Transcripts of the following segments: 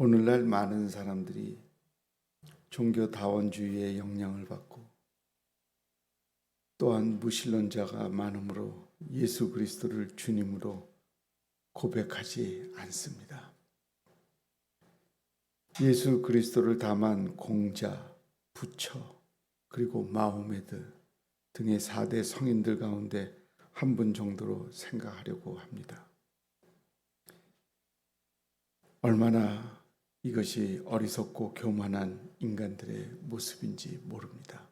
오늘날 많은 사람들이 종교다원주의의 영향을 받고 또한 무신론자가 많으므로 예수 그리스도를 주님으로 고백하지 않습니다. 예수 그리스도를 다만 공자, 부처, 그리고 마호메드 등의 4대 성인들 가운데 한 분 정도로 생각하려고 합니다. 얼마나 이것이 어리석고 교만한 인간들의 모습인지 모릅니다.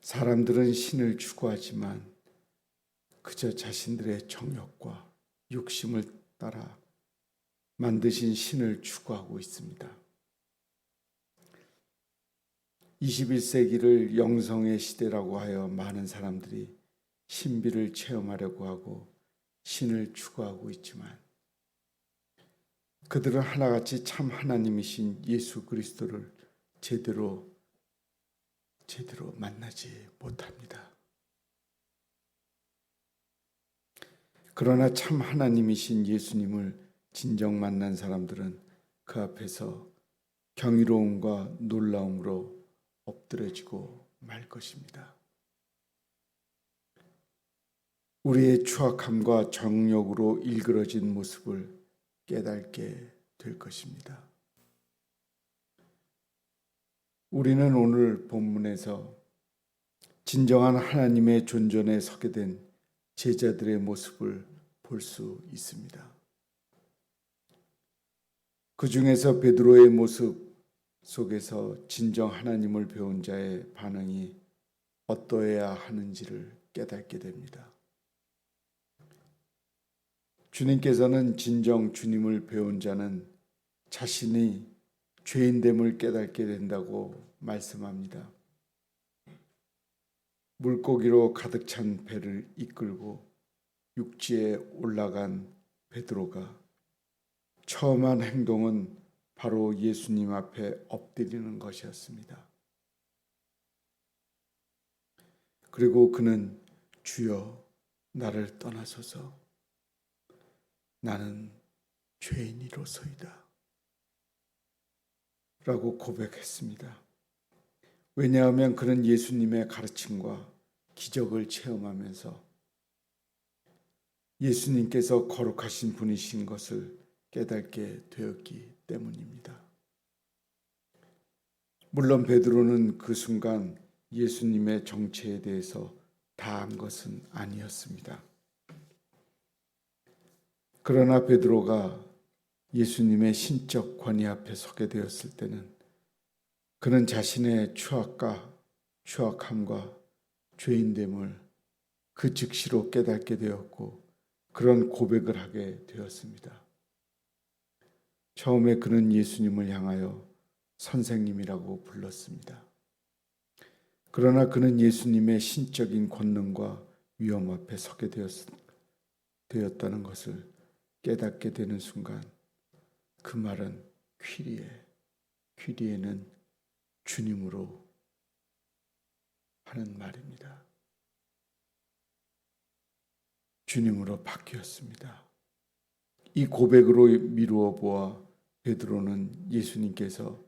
사람들은 신을 추구하지만 그저 자신들의 정욕과 욕심을 따라 만드신 신을 추구하고 있습니다. 21세기를 영성의 시대라고 하여 많은 사람들이 신비를 체험하려고 하고 신을 추구하고 있지만 그들은 하나같이 참 하나님이신 예수 그리스도를 제대로 만나지 못합니다. 그러나 참 하나님이신 예수님을 진정 만난 사람들은 그 앞에서 경이로움과 놀라움으로 엎드려지고 말 것입니다. 우리의 추악함과 정욕으로 일그러진 모습을 깨닫게 될 것입니다. 우리는 오늘 본문에서 진정한 하나님의 존전에 서게 된 제자들의 모습을 볼 수 있습니다. 그 중에서 베드로의 모습 속에서 진정 하나님을 배운 자의 반응이 어떠해야 하는지를 깨닫게 됩니다. 주님께서는 진정 주님을 배운 자는 자신이 죄인됨을 깨닫게 된다고 말씀합니다. 물고기로 가득 찬 배를 이끌고 육지에 올라간 베드로가 처음 한 행동은 바로 예수님 앞에 엎드리는 것이었습니다. 그리고 그는 주여 나를 떠나소서 나는 죄인이로소이다 라고 고백했습니다. 왜냐하면 그는 예수님의 가르침과 기적을 체험하면서 예수님께서 거룩하신 분이신 것을 깨닫게 되었기 때문입니다. 물론 베드로는 그 순간 예수님의 정체에 대해서 다 안 것은 아니었습니다. 그러나 베드로가 예수님의 신적 권위 앞에 서게 되었을 때는 그는 자신의 추악함과 죄인됨을 그 즉시로 깨닫게 되었고 그런 고백을 하게 되었습니다. 처음에 그는 예수님을 향하여 선생님이라고 불렀습니다. 그러나 그는 예수님의 신적인 권능과 위엄 앞에 서게 되었다는 것을 깨닫게 되는 순간 그 말은 퀴리에는 주님으로 하는 말입니다. 주님으로 바뀌었습니다. 이 고백으로 미루어 보아 베드로는 예수님께서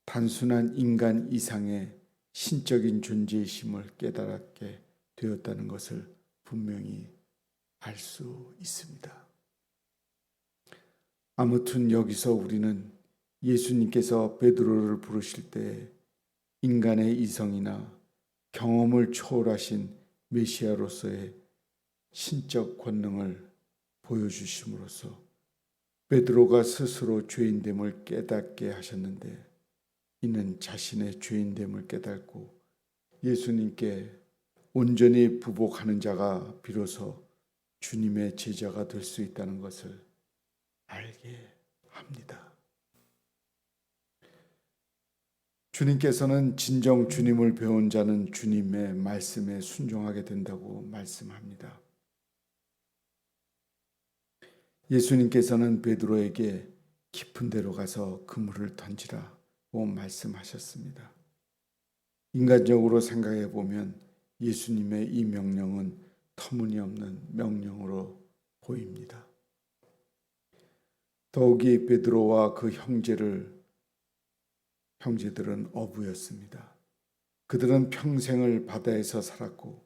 단순한 인간 이상의 신적인 존재이심을 깨달게 되었다는 것을 분명히 알 수 있습니다. 아무튼 여기서 우리는 예수님께서 베드로를 부르실 때 인간의 이성이나 경험을 초월하신 메시아로서의 신적 권능을 보여주심으로써 베드로가 스스로 죄인됨을 깨닫게 하셨는데 이는 자신의 죄인됨을 깨닫고 예수님께 온전히 부복하는 자가 비로소 주님의 제자가 될 수 있다는 것을 알게 합니다. 주님께서는 진정 주님을 배운 자는 주님의 말씀에 순종하게 된다고 말씀합니다. 예수님께서는 베드로에게 깊은 데로 가서 그물을 던지라고 말씀하셨습니다. 인간적으로 생각해 보면 예수님의 이 명령은 터무니없는 명령으로 보입니다. 더욱이 베드로와 그 형제들은 어부였습니다. 그들은 평생을 바다에서 살았고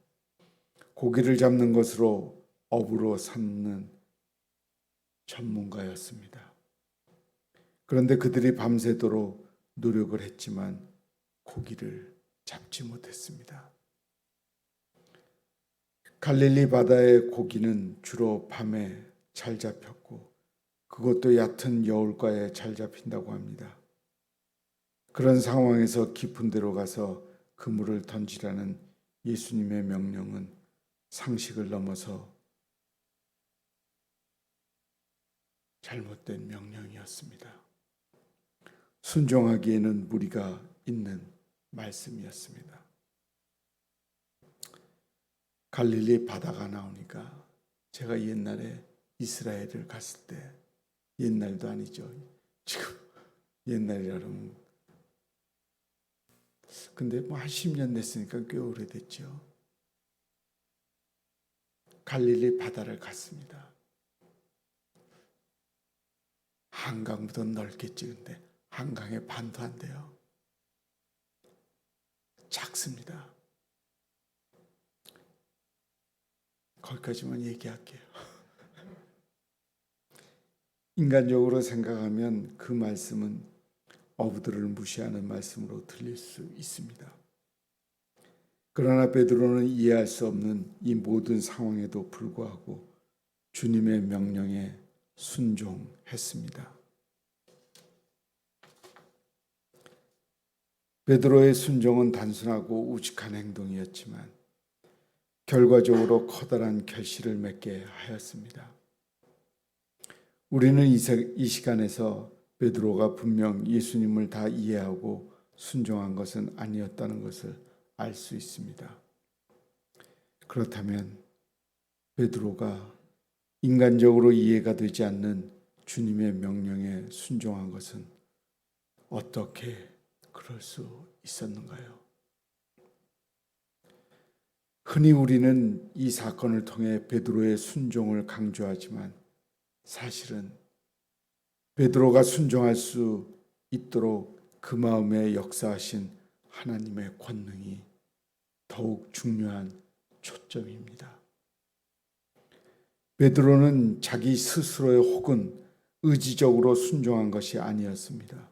고기를 잡는 것으로 어부로 삼는 전문가였습니다. 그런데 그들이 밤새도록 노력을 했지만 고기를 잡지 못했습니다. 갈릴리 바다의 고기는 주로 밤에 잘 잡혔고 그것도 얕은 여울가에 잘 잡힌다고 합니다. 그런 상황에서 깊은 데로 가서 그물을 던지라는 예수님의 명령은 상식을 넘어서 잘못된 명령이었습니다. 순종하기에는 무리가 있는 말씀이었습니다. 갈릴리 바다가 나오니까 제가 옛날에 이스라엘을 갔을 때, 옛날도 아니죠. 지금 옛날이라 그러면 근데 한 10년 됐으니까 꽤 오래됐죠. 갈릴리 바다를 갔습니다. 한강보다 넓겠지. 근데 한강의 반도 안 돼요. 작습니다. 거기까지만 얘기할게요. 인간적으로 생각하면 그 말씀은 어부들을 무시하는 말씀으로 들릴 수 있습니다. 그러나 베드로는 이해할 수 없는 이 모든 상황에도 불구하고 주님의 명령에 순종했습니다. 베드로의 순종은 단순하고 우직한 행동이었지만 결과적으로 커다란 결실을 맺게 하였습니다. 우리는 이 시간에서 베드로가 분명 예수님을 다 이해하고 순종한 것은 아니었다는 것을 알 수 있습니다. 그렇다면 베드로가 인간적으로 이해가 되지 않는 주님의 명령에 순종한 것은 어떻게 그럴 수 있었는가요? 흔히 우리는 이 사건을 통해 베드로의 순종을 강조하지만 사실은 베드로가 순종할 수 있도록 그 마음에 역사하신 하나님의 권능이 더욱 중요한 초점입니다. 베드로는 자기 스스로의 혹은 의지적으로 순종한 것이 아니었습니다.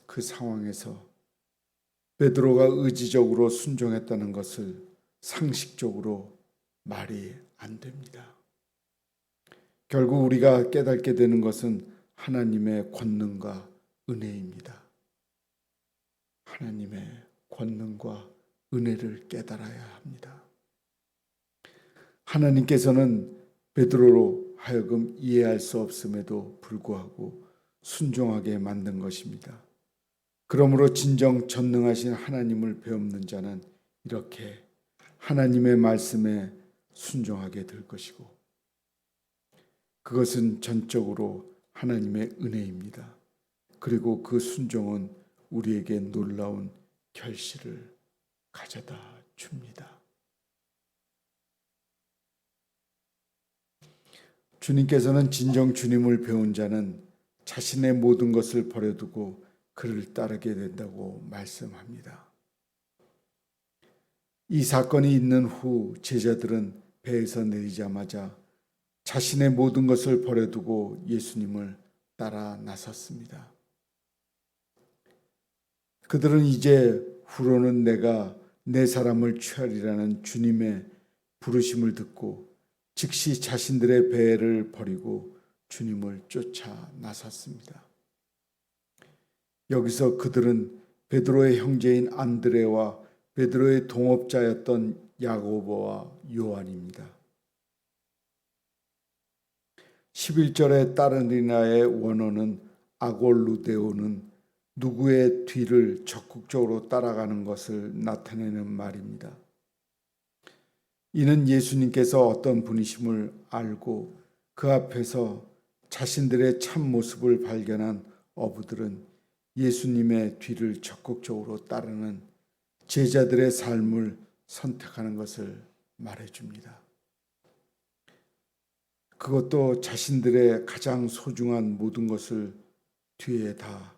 그 상황에서 베드로가 의지적으로 순종했다는 것을 상식적으로 말이 안 됩니다. 결국 우리가 깨닫게 되는 것은 하나님의 권능과 은혜입니다. 하나님의 권능과 은혜를 깨달아야 합니다. 하나님께서는 베드로로 하여금 이해할 수 없음에도 불구하고 순종하게 만든 것입니다. 그러므로 진정 전능하신 하나님을 배우는 자는 이렇게 하나님의 말씀에 순종하게 될 것이고 그것은 전적으로 하나님의 은혜입니다. 그리고 그 순종은 우리에게 놀라운 결실을 가져다 줍니다. 주님께서는 진정 주님을 배운 자는 자신의 모든 것을 버려두고 그를 따르게 된다고 말씀합니다. 이 사건이 있는 후 제자들은 배에서 내리자마자 자신의 모든 것을 버려두고 예수님을 따라 나섰습니다. 그들은 이제 후로는 내가 내 사람을 취하리라는 주님의 부르심을 듣고 즉시 자신들의 배를 버리고 주님을 쫓아 나섰습니다. 여기서 그들은 베드로의 형제인 안드레와 베드로의 동업자였던 야고보와 요한입니다. 11절에 따르니나의 원어는 아골루데오는 누구의 뒤를 적극적으로 따라가는 것을 나타내는 말입니다. 이는 예수님께서 어떤 분이심을 알고 그 앞에서 자신들의 참 모습을 발견한 어부들은 예수님의 뒤를 적극적으로 따르는 제자들의 삶을 선택하는 것을 말해줍니다. 그것도 자신들의 가장 소중한 모든 것을 뒤에 다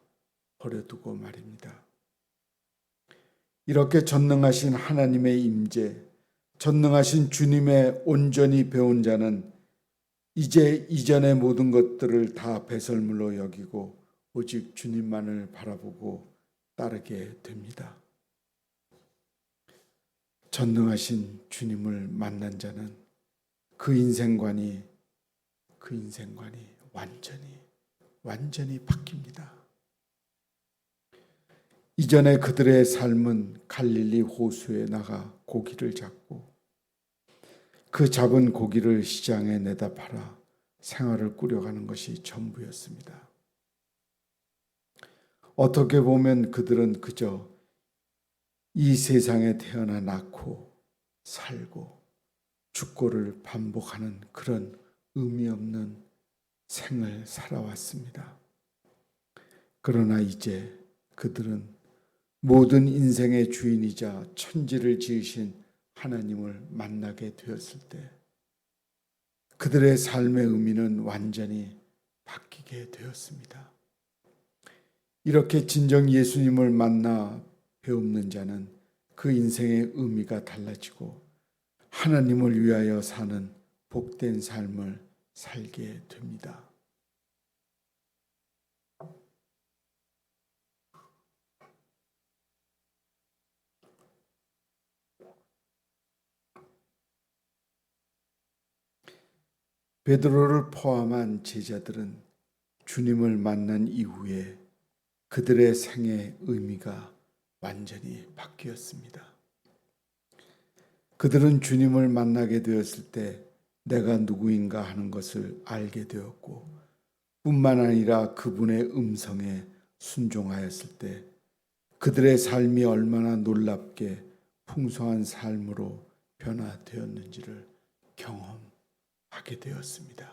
버려두고 말입니다. 이렇게 전능하신 하나님의 임재, 전능하신 주님의 온전히 배운 자는 이제 이전의 모든 것들을 다 배설물로 여기고 오직 주님만을 바라보고 따르게 됩니다. 전능하신 주님을 만난 자는 그 인생관이 완전히 바뀝니다. 이전에 그들의 삶은 갈릴리 호수에 나가 고기를 잡고 그 잡은 고기를 시장에 내다 팔아 생활을 꾸려가는 것이 전부였습니다. 어떻게 보면 그들은 그저 이 세상에 태어나 낳고 살고 죽고를 반복하는 그런 의미 없는 생을 살아왔습니다. 그러나 이제 그들은 모든 인생의 주인이자 천지를 지으신 하나님을 만나게 되었을 때 그들의 삶의 의미는 완전히 바뀌게 되었습니다. 이렇게 진정 예수님을 만나 배우는 자는 그 인생의 의미가 달라지고 하나님을 위하여 사는 복된 삶을 살게 됩니다. 베드로를 포함한 제자들은 주님을 만난 이후에 그들의 생의 의미가 완전히 바뀌었습니다. 그들은 주님을 만나게 되었을 때 내가 누구인가 하는 것을 알게 되었고 뿐만 아니라 그분의 음성에 순종하였을 때 그들의 삶이 얼마나 놀랍게 풍성한 삶으로 변화되었는지를 경험하게 되었습니다.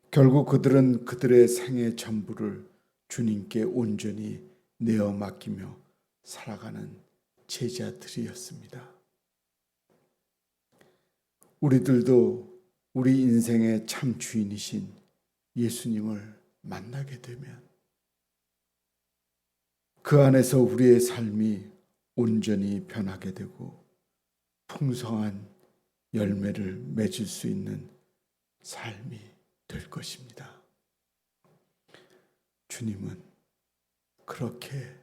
결국 그들은 그들의 생의 전부를 주님께 온전히 내어 맡기며 살아가는 제자들이었습니다. 우리들도 우리 인생의 참 주인이신 예수님을 만나게 되면 그 안에서 우리의 삶이 온전히 변하게 되고 풍성한 열매를 맺을 수 있는 삶이 될 것입니다. 주님은 그렇게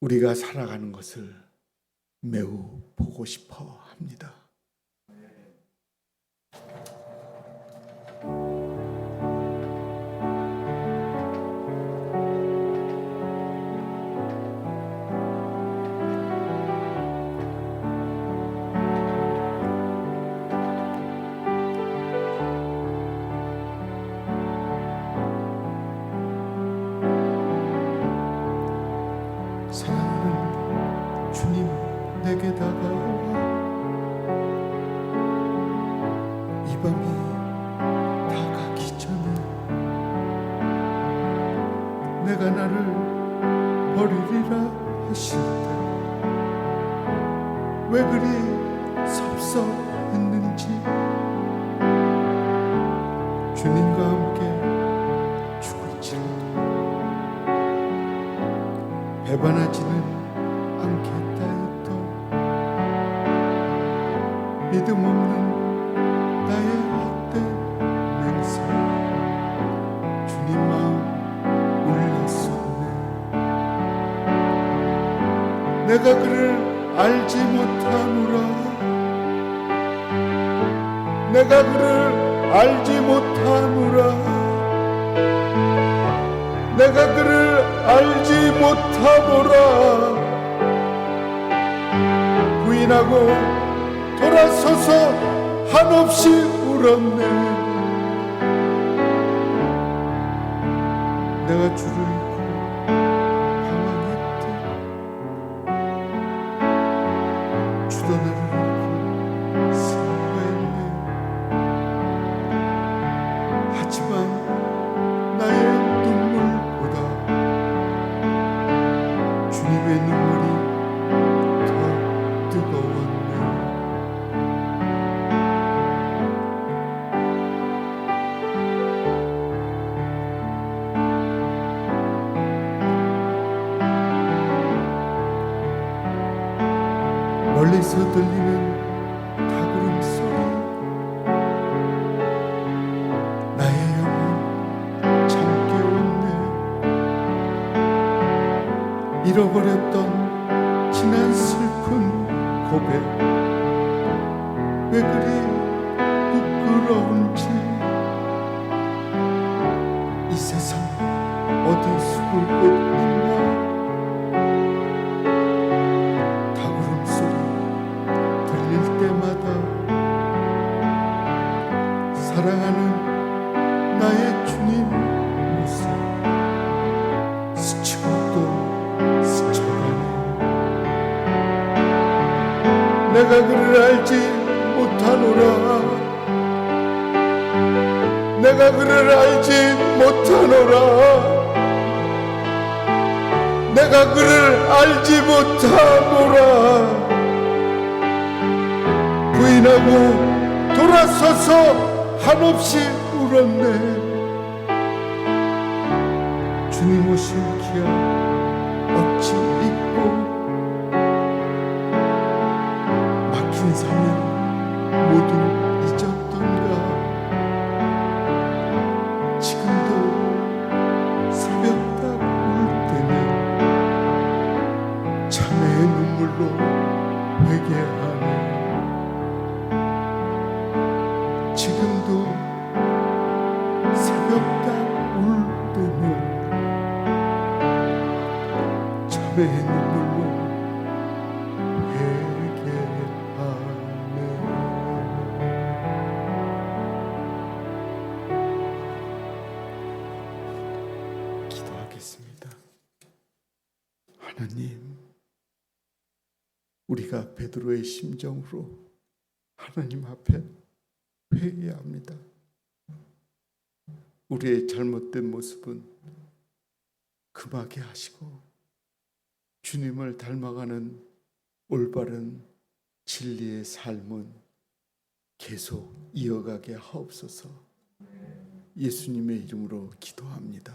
우리가 살아가는 것을 매우 보고 싶어 합니다. 사랑하는 주님, 내게 다가와 이 밤이 다 가기 전에 내가 나를 버리리라 하실 때 왜 그리 섭섭했는지 주님과 함께 죽을지라도 배반하지는 않겠다 했던 믿음 없는 나의 헛된 맹세 주님 마음 울렸었네. 내가 그를 알지 못하노라. 내가 그를 알지 못하노라. 내가 그를 알지 못하노라. 부인하고 돌아서서 한없이 울었네. 내가 주를 잊고 방황했대. 주도 나를 잊고 슬퍼했네. 하지만 나의 주님의 눈물이 더 뜨거웠네. 곳에서 들리는 닭울음 소리, 나의 영혼 참 깨웠네. 잃어버렸던 지난 슬픈 고백, 왜 그리 부끄러운지. 이 세상 어디 숨을 곳 있나. 닭울음 소리 들릴 때마다 사랑하는 나의 주님 모습 스치고 또 스쳐가네. 내가 그를 알지 못하노라. 내가 그를 알지 못하노라. 내가 그를 알지 못하노라. 부인하고 돌아서서 한없이 울었네. 주님 오실 기약 어찌 잊고 막힌 사명 모두 잊었던가. 지금도 새벽닭 울 때면 참회의 눈물로 회개하네. 지금도 새벽닭 울 때면 참회의 눈물로 회개하네. 기도하겠습니다. 하나님, 우리가 베드로의 심정으로 하나님 앞에 회개합니다. 우리의 잘못된 모습은 금하게 하시고 주님을 닮아가는 올바른 진리의 삶은 계속 이어가게 하옵소서. 예수님의 이름으로 기도합니다.